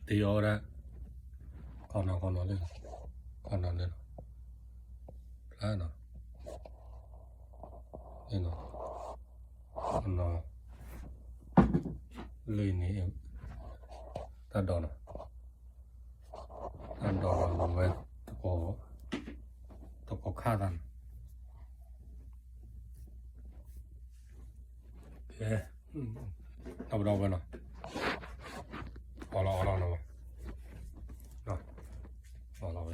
ตีออระคอนอนเลยคอนอนเลยพลาดเนาะเนาะคอนอนเลยนี่ตัดดอนเนาะตัดดอนเราเว้ยตะโกฆ่ากันเอ๊ะเอาไปเนาะเอาเราเนาะเนาะเอาเราไป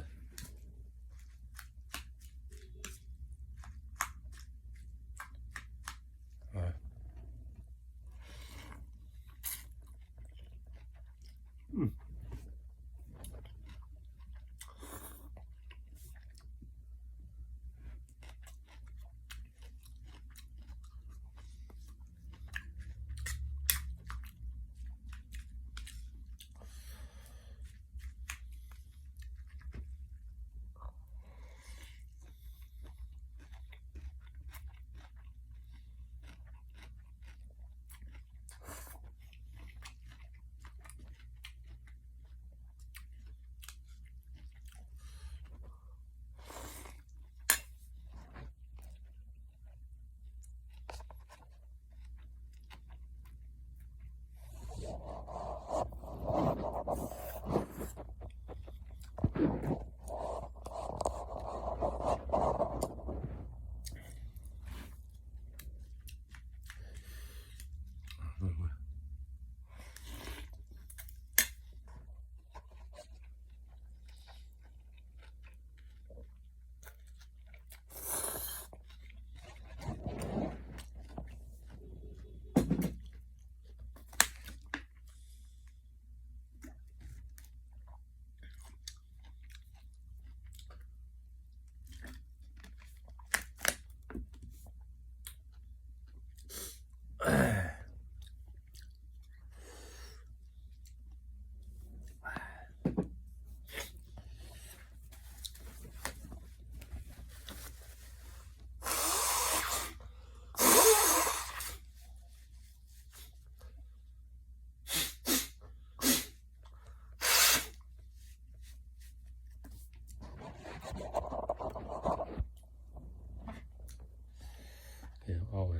เอาไป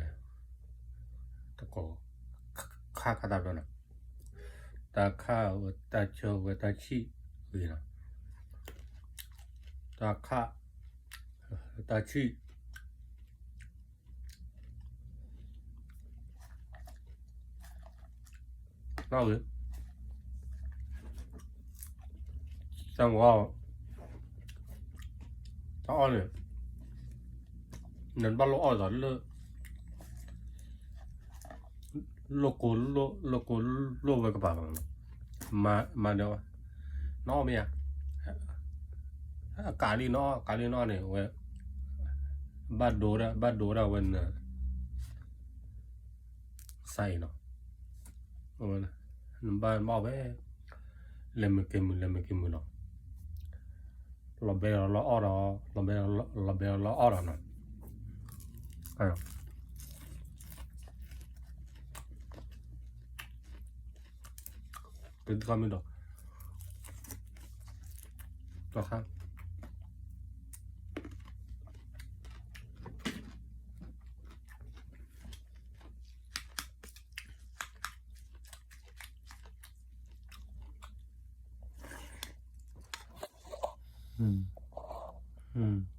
ตะโกฆ่าตาดอนนะตาฆ่าตาเชื่อตาชีเลยนะตาฆ่าตาชีน่าเลยจังหวะถ้าอ่อนเลยนั่นบ้านเราอ่อนตอนเลยโลโก้โลไว้กับบ้านมาเดี๋ยวน้อมีอ่ะกาลีน้อเนี่ยเว้ยบ้านโดระวันใส่เนาะวันบ้านบ้าไปเลมกิมเนาะเราเบลเราอ่อนเราเบลเราอ่อนเนาะเป็นคำนี้ดอกต่อครับอืม